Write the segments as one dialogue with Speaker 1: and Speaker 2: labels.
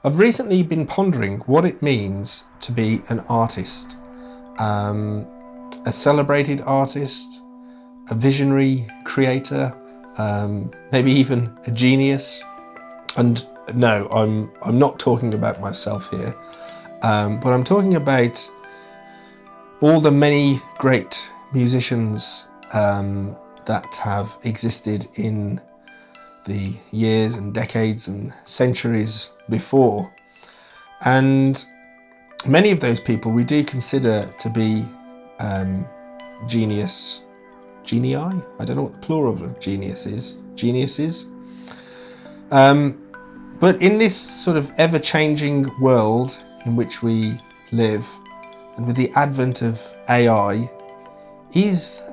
Speaker 1: I've recently been pondering what it means to be an artist, a celebrated artist, a visionary creator, maybe even a genius. And no, I'm not talking about myself here, but I'm talking about all the many great musicians that have existed in the years and decades and centuries before. And many of those people we do consider to be genii. I don't know what the plural of genius is. Geniuses. But in this sort of ever-changing world in which we live, and with the advent of AI, is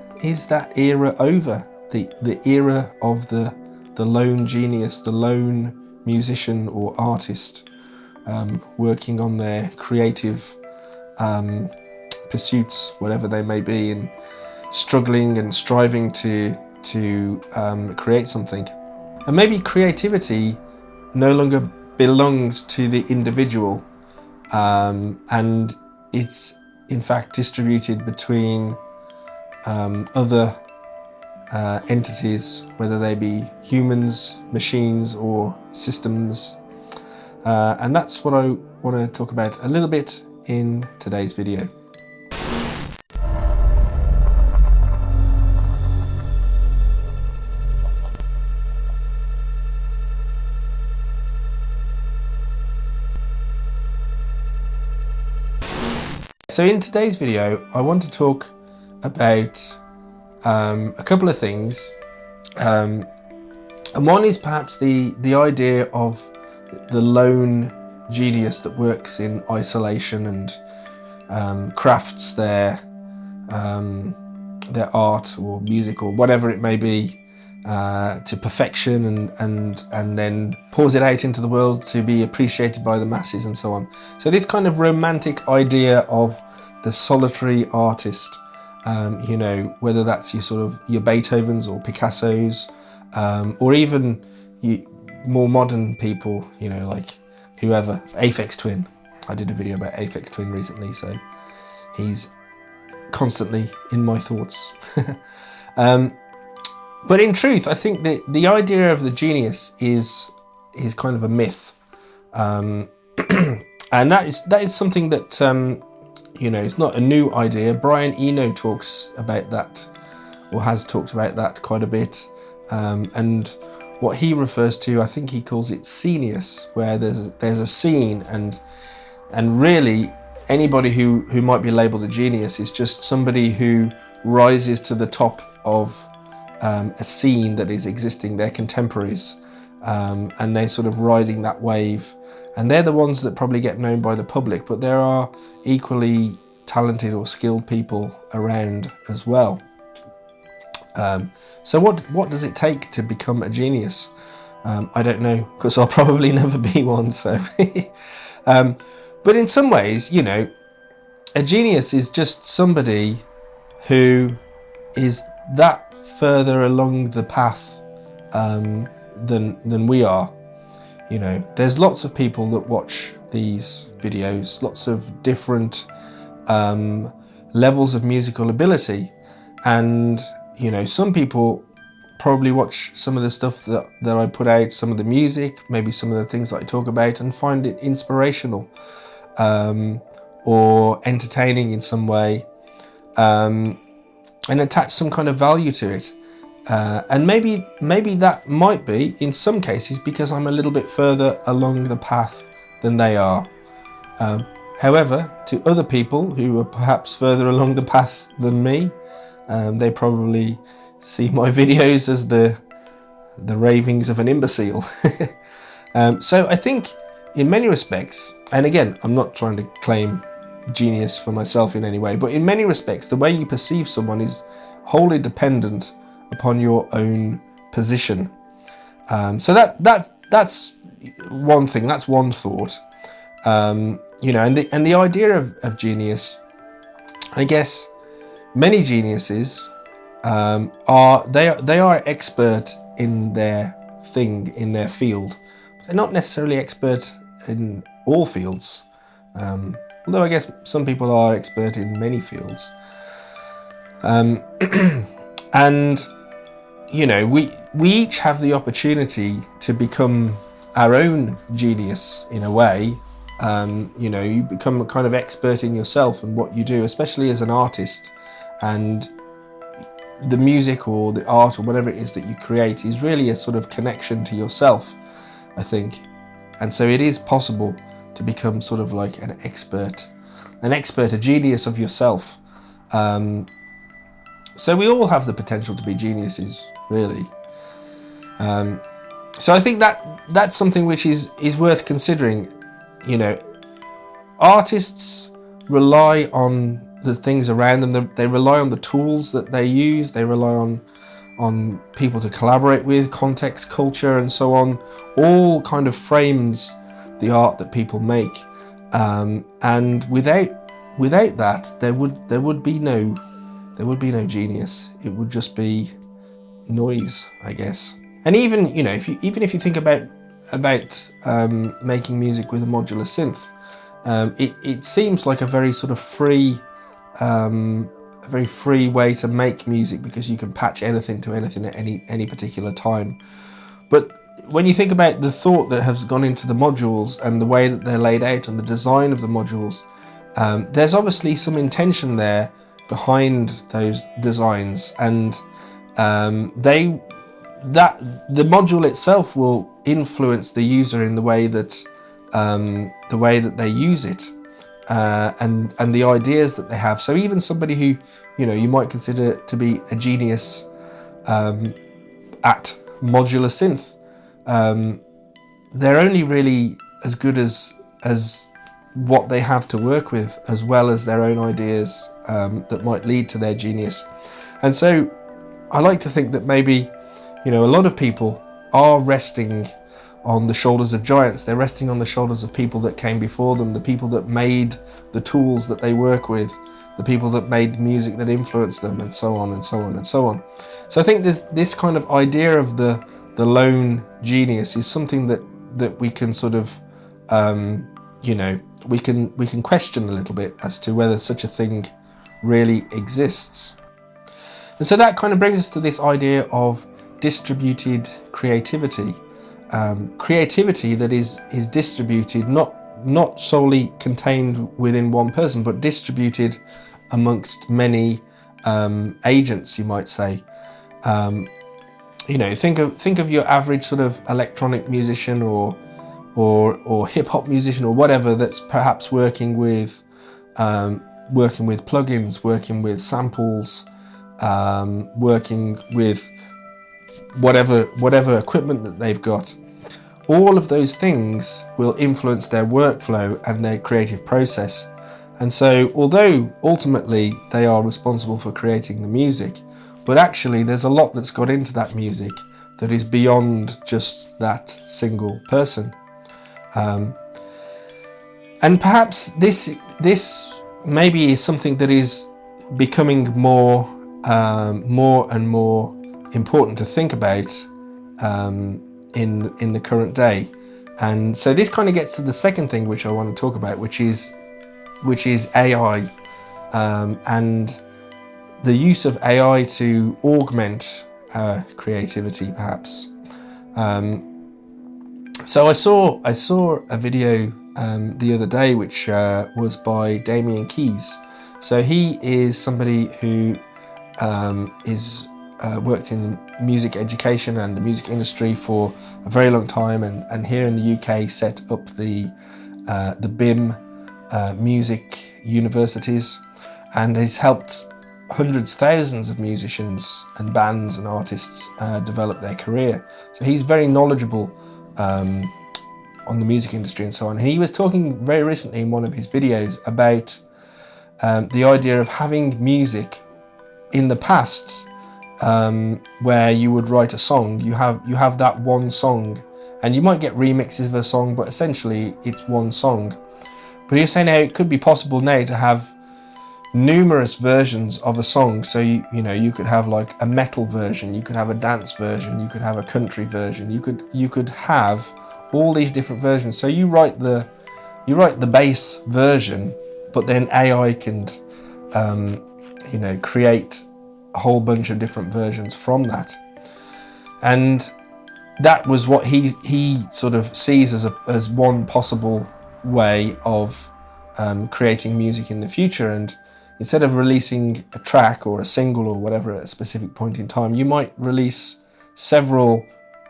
Speaker 1: that era over? The era of the lone genius, the lone musician or artist working on their creative pursuits, whatever they may be, and struggling and striving to create something. And maybe creativity no longer belongs to the individual, and it's in fact distributed between other entities, whether they be humans, machines, or systems. And that's what I want to talk about a little bit in today's video. So in today's video, I want to talk about a couple of things, and one is perhaps the idea of the lone genius that works in isolation and crafts their art or music or whatever it may be to perfection, and then pours it out into the world to be appreciated by the masses and so on. So this kind of romantic idea of the solitary artist, whether that's your Beethovens or Picassos, or even more modern people, like whoever, Aphex Twin. I did a video about Aphex Twin recently, so he's constantly in my thoughts. But in truth, I think the idea of the genius is kind of a myth, and that is something that it's not a new idea. Brian Eno talks about that, or has talked about that quite a bit, and what he refers to, I think he calls it scenius, where there's a scene, and really anybody who might be labelled a genius is just somebody who rises to the top of a scene that is existing, their contemporaries, and they're sort of riding that wave, and they're the ones that probably get known by the public, but there are equally talented or skilled people around as well. So what does it take to become a genius? I don't know, because I'll probably never be one, so but in some ways, a genius is just somebody who is that further along the path than we are. There's lots of people that watch these videos, lots of different levels of musical ability, and some people probably watch some of the stuff that I put out, some of the music, maybe some of the things that I talk about, and find it inspirational or entertaining in some way, and attach some kind of value to it, and maybe that might be in some cases because I'm a little bit further along the path than they are. However, to other people who are perhaps further along the path than me, they probably see my videos as the ravings of an imbecile. So I think in many respects, and again, I'm not trying to claim genius for myself in any way, but in many respects the way you perceive someone is wholly dependent upon your own position. So that's one thing, that's one thought, and the idea of genius, I guess many geniuses are expert in their thing, in their field. They're not necessarily expert in all fields. Although I guess some people are expert in many fields. And you know, we each have the opportunity to become our own genius in a way. You know, you become a kind of expert in yourself and what you do, especially as an artist. And the music or the art or whatever it is that you create is really a sort of connection to yourself, I think. And so it is possible to become sort of like an expert, a genius of yourself. So we all have the potential to be geniuses, really. So I think that's something which is worth considering. You know, artists rely on the things around them. They rely on the tools that they use. They rely on people to collaborate with, context, culture, and so on. All kind of frames the art that people make. And without that, there would be no genius. It would just be noise, I guess. And even, you know, if you think about making music with a modular synth, it seems like a very sort of free way to make music, because you can patch anything to anything at any particular time. But when you think about the thought that has gone into the modules and the way that they're laid out and the design of the modules, there's obviously some intention there behind those designs, and the module itself will influence the user in the way that they use it, and the ideas that they have. So even somebody who, you know, you might consider to be a genius at modular synth, they're only really as good as what they have to work with, as well as their own ideas that might lead to their genius. And so I like to think that maybe, you know, a lot of people are resting on the shoulders of giants. They're resting on the shoulders of people that came before them, the people that made the tools that they work with, the people that made music that influenced them, and so on and so on and so on. So I think this kind of idea of the lone genius is something that we can sort of, you know, we can question a little bit as to whether such a thing really exists. And so that kind of brings us to this idea of distributed creativity. Creativity that is distributed, not solely contained within one person, but distributed amongst many agents, you might say. You know, think of your average sort of electronic musician or hip hop musician or whatever that's perhaps working with plugins, working with samples, working with whatever equipment that they've got. All of those things will influence their workflow and their creative process. And so, although ultimately they are responsible for creating the music, but actually there's a lot that's got into that music that is beyond just that single person. And perhaps this maybe is something that is becoming more and more important to think about in the current day. And so this kind of gets to the second thing which I want to talk about, which is AI, and the use of AI to augment creativity, perhaps. So I saw a video the other day which was by Damien Keys. So he is somebody who is worked in music education and the music industry for a very long time, and here in the UK set up the BIM music universities, and has helped hundreds, thousands of musicians and bands and artists develop their career. So he's very knowledgeable on the music industry and so on. And he was talking very recently in one of his videos about the idea of having music in the past, where you would write a song, you have that one song, and you might get remixes of a song, but essentially it's one song. But he's saying how it could be possible now to have numerous versions of a song. So you could have like a metal version, you could have a dance version, you could have a country version, you could have all these different versions. So you write the base version, but then AI can, create a whole bunch of different versions from that. And that was what he sort of sees as one possible way of creating music in the future. And instead of releasing a track or a single or whatever at a specific point in time, you might release several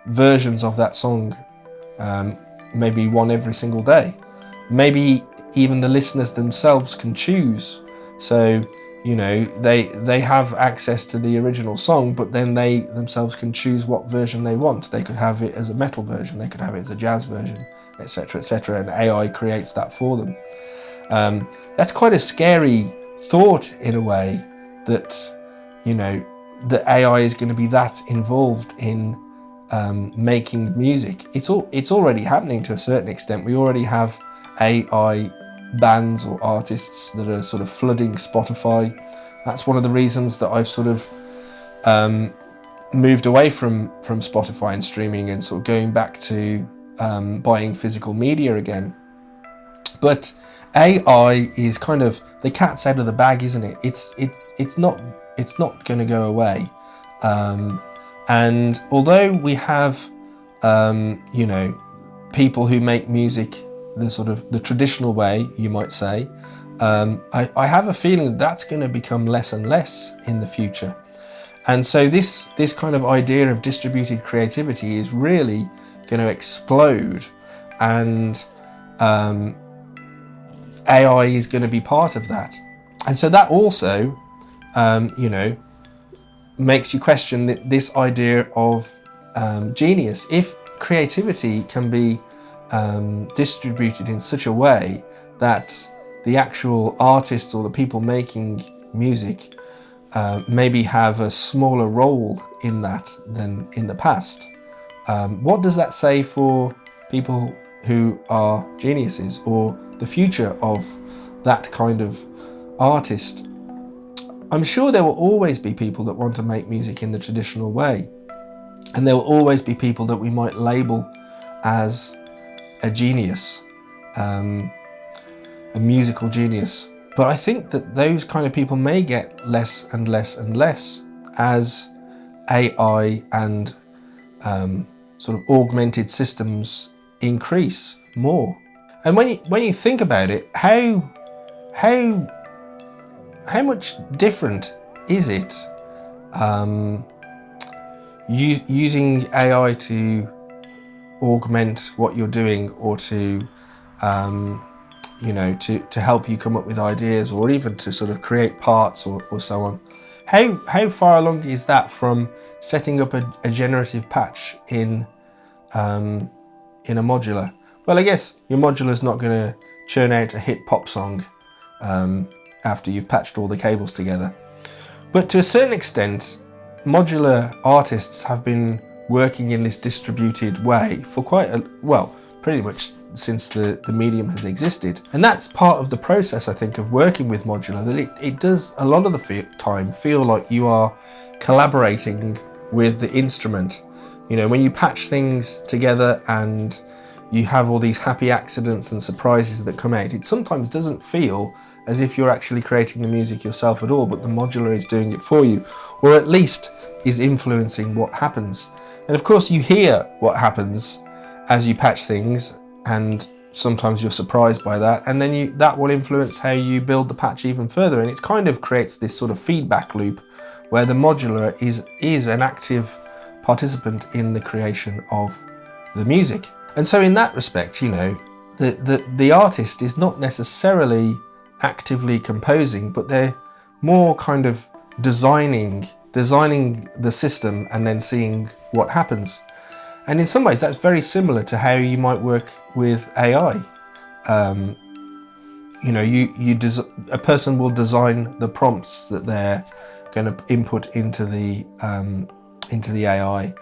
Speaker 1: versions of that song, maybe one every single day. Maybe even the listeners themselves can choose. So, they have access to the original song, but then they themselves can choose what version they want. They could have it as a metal version, they could have it as a jazz version, etc., etc., and AI creates that for them. That's quite a scary thought in a way, that that AI is going to be that involved in making music. It's already happening to a certain extent. We already have AI bands or artists that are sort of flooding Spotify. That's one of the reasons that I've sort of moved away from Spotify and streaming and sort of going back to buying physical media again. But AI is kind of the cat's out of the bag, isn't it? It's not going to go away. And although we have people who make music the traditional way, you might say, I have a feeling that's going to become less and less in the future. And so this kind of idea of distributed creativity is really going to explode, and AI is going to be part of that. And so that also, makes you question this idea of genius. If creativity can be distributed in such a way that the actual artists or the people making music maybe have a smaller role in that than in the past, what does that say for people who are geniuses, or the future of that kind of artist? I'm sure there will always be people that want to make music in the traditional way, and there will always be people that we might label as a genius, a musical genius. But I think that those kind of people may get less and less and less as AI and sort of augmented systems increase more. And when you think about it, how much different is it using AI to augment what you're doing, or to to help you come up with ideas, or even to sort of create parts or so on? How far along is that from setting up a generative patch in a modular? Well, I guess your modular is not going to churn out a hit pop song after you've patched all the cables together. But to a certain extent, modular artists have been working in this distributed way for pretty much since the medium has existed. And that's part of the process, I think, of working with modular, that it does a lot of the time feel like you are collaborating with the instrument. When you patch things together and you have all these happy accidents and surprises that come out, it sometimes doesn't feel as if you're actually creating the music yourself at all, but the modular is doing it for you, or at least is influencing what happens. And of course you hear what happens as you patch things, and sometimes you're surprised by that, and then that will influence how you build the patch even further. And it kind of creates this sort of feedback loop where the modular is an active participant in the creation of the music. And so in that respect, the artist is not necessarily actively composing, but they're more kind of designing the system and then seeing what happens. And in some ways that's very similar to how you might work with AI. A person will design the prompts that they're going to input into the AI,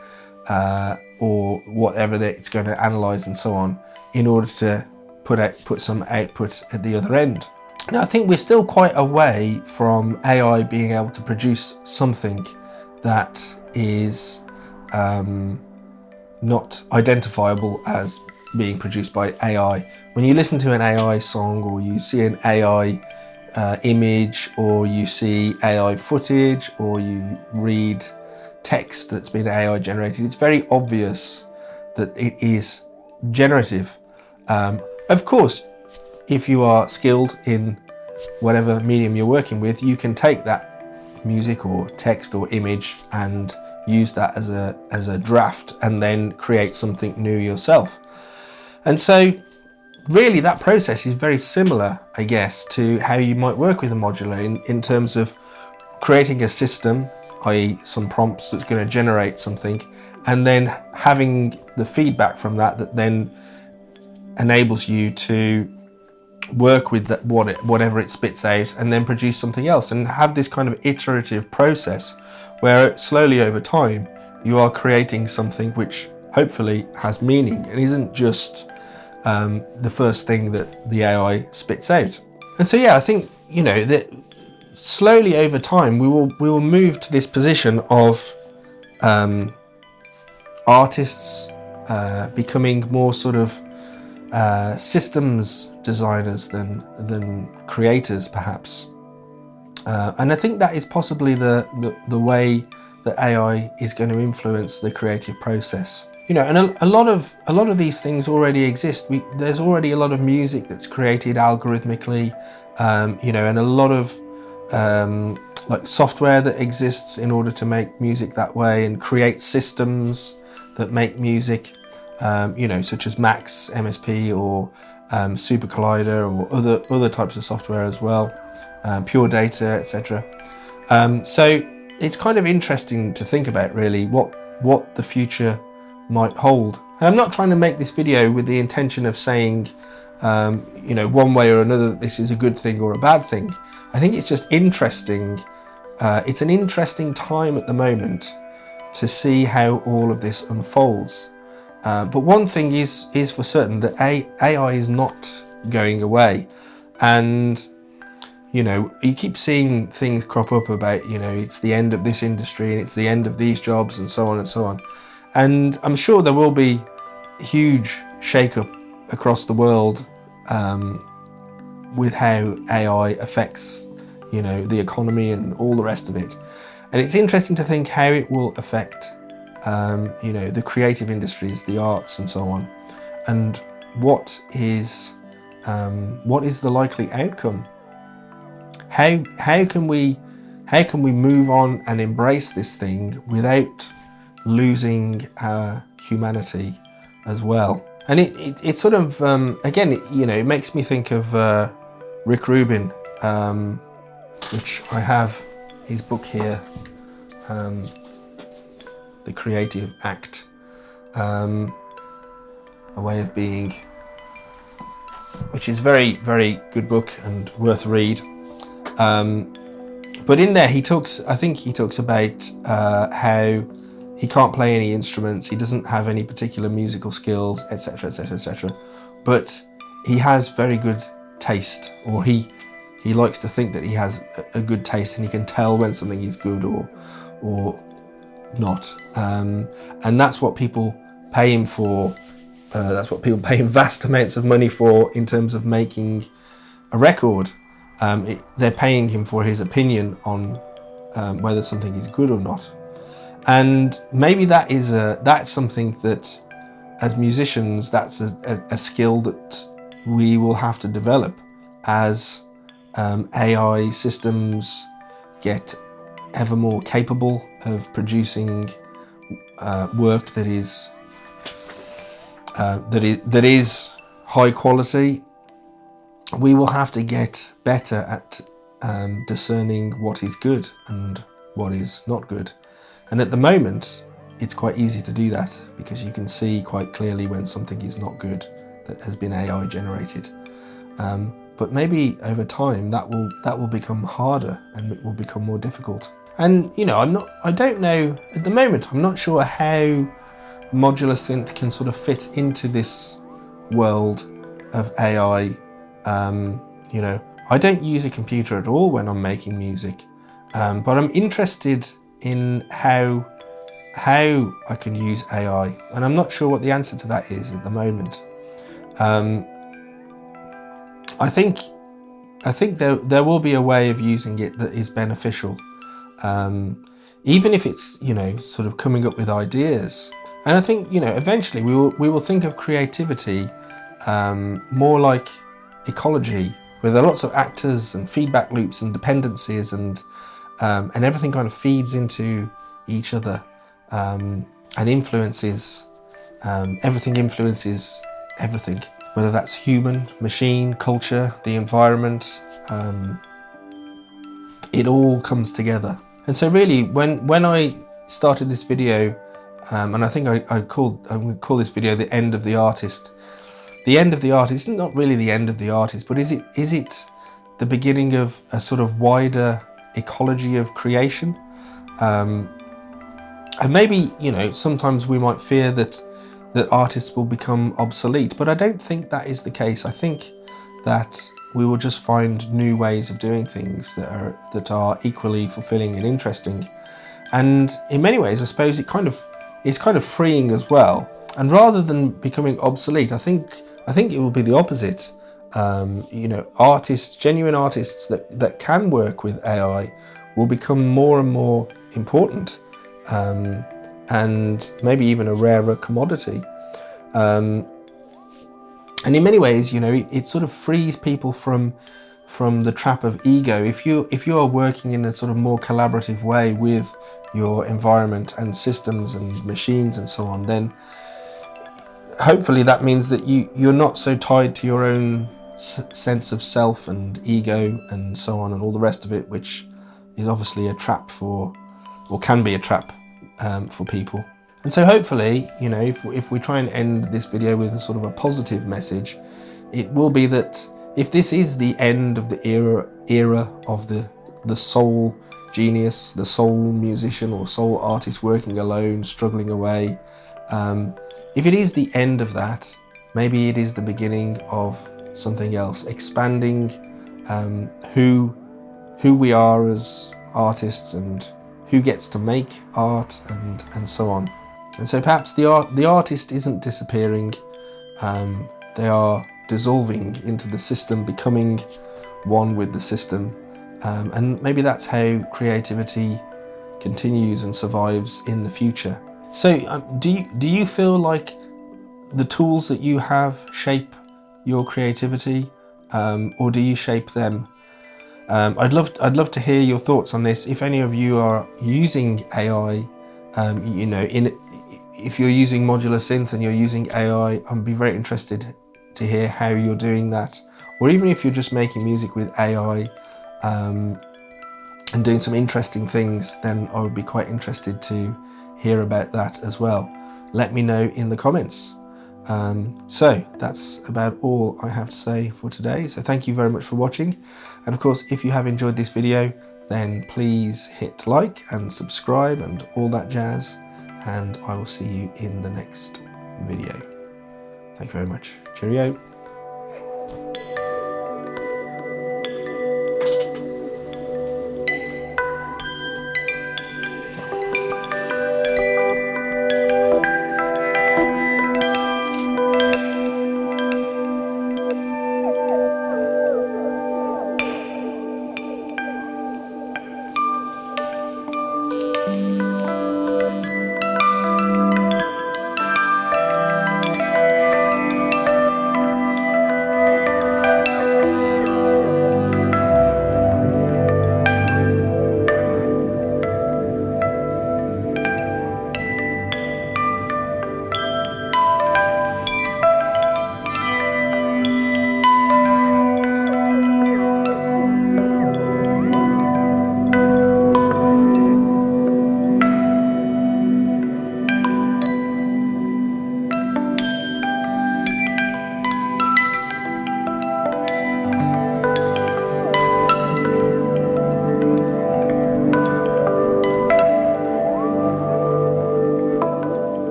Speaker 1: or whatever that it's going to analyze and so on, in order to put some output at the other end. Now, I think we're still quite a way from AI being able to produce something that is not identifiable as being produced by AI. When you listen to an AI song, or you see an AI image, or you see AI footage, or you read text that's been AI generated, it's very obvious that it is generative. Of course, if you are skilled in whatever medium you're working with, you can take that music or text or image and use that as a draft and then create something new yourself. And so really that process is very similar, I guess, to how you might work with a modular in terms of creating a system, i.e. some prompts that's going to generate something, and then having the feedback from that then enables you to work with that, whatever it spits out, and then produce something else, and have this kind of iterative process where slowly over time you are creating something which hopefully has meaning and isn't just the first thing that the AI spits out. And so yeah, I think, you know, that slowly over time we will move to this position of artists becoming more sort of systems designers than creators, perhaps. And I think that is possibly the way that AI is going to influence the creative process. You know, and a lot of these things already exist. There's already a lot of music that's created algorithmically, you know, and a lot of like software that exists in order to make music that way and create systems that make music. You know, such as Max MSP or Super Collider, or other types of software as well, Pure Data, etc. So it's kind of interesting to think about really what the future might hold. And I'm not trying to make this video with the intention of saying, you know, one way or another that this is a good thing or a bad thing. I think it's just interesting. It's an interesting time at the moment to see how all of this unfolds. But one thing is for certain, that AI is not going away. And, you know, you keep seeing things crop up about, you know, it's the end of this industry and it's the end of these jobs and so on and so on. And I'm sure there will be huge shake-up across the world with how AI affects, you know, the economy and all the rest of it. And it's interesting to think how it will affect you know, the creative industries, the arts and so on, and what is the likely outcome? How can we move on and embrace this thing without losing our humanity as well? And it sort of again, you know, it makes me think of Rick Rubin, which I have his book here. The Creative Act, A Way of Being, which is very, very good book and worth read. But in there I think he talks about how he can't play any instruments, he doesn't have any particular musical skills, etc., etc., etc. But he has very good taste, or he likes to think that he has a good taste, and he can tell when something is good or not, and that's what people pay him for. That's what people pay him vast amounts of money for in terms of making a record. They're paying him for his opinion on whether something is good or not. And maybe that's something that, as musicians, that's a skill that we will have to develop as AI systems get ever more capable of producing work that is high quality. We will have to get better at discerning what is good and what is not good. And at the moment, it's quite easy to do that, because you can see quite clearly when something is not good that has been AI generated. But maybe over time that will become harder and it will become more difficult. And you know, I don't know at the moment. I'm not sure how modular synth can sort of fit into this world of AI. You know, I don't use a computer at all when I'm making music, but I'm interested in how I can use AI, and I'm not sure what the answer to that is at the moment. I think there will be a way of using it that is beneficial, even if it's, you know, sort of coming up with ideas. And I think, you know, eventually we will think of creativity more like ecology, where there are lots of actors and feedback loops and dependencies, and everything kind of feeds into each other, and influences. Everything influences everything, whether that's human, machine, culture, the environment. It all comes together. And so really, when I started this video, and I think I'm going to call this video "The End of the Artist." The end of the artist is not really the end of the artist, but is it the beginning of a sort of wider ecology of creation? And maybe, you know, sometimes we might fear that artists will become obsolete, but I don't think that is the case. I think that we will just find new ways of doing things that are equally fulfilling and interesting. And in many ways, I suppose it's kind of freeing as well. And rather than becoming obsolete, I think it will be the opposite. You know, artists, genuine artists that can work with AI will become more and more important, and maybe even a rarer commodity. And in many ways, you know, it sort of frees people from the trap of ego. If you are working in a sort of more collaborative way with your environment and systems and machines and so on, then hopefully that means that you're not so tied to your own sense of self and ego and so on and all the rest of it, which is obviously a trap or can be a trap for people. And so hopefully, you know, if we try and end this video with a sort of a positive message, it will be that if this is the end of the era of the soul genius, the soul musician or soul artist working alone, struggling away, if it is the end of that, maybe it is the beginning of something else, expanding who we are as artists and who gets to make art and so on. And so perhaps the artist isn't disappearing, they are dissolving into the system, becoming one with the system, and maybe that's how creativity continues and survives in the future. So do you feel like the tools that you have shape your creativity, or do you shape them? I'd love to hear your thoughts on this. If any of you are using AI, you know, if you're using modular synth and you're using AI, I'd be very interested to hear how you're doing that. Or even if you're just making music with AI and doing some interesting things, then I would be quite interested to hear about that as well. Let me know in the comments. So that's about all I have to say for today. So thank you very much for watching. And of course, if you have enjoyed this video, then please hit like and subscribe and all that jazz. And I will see you in the next video. Thank you very much. Cheerio.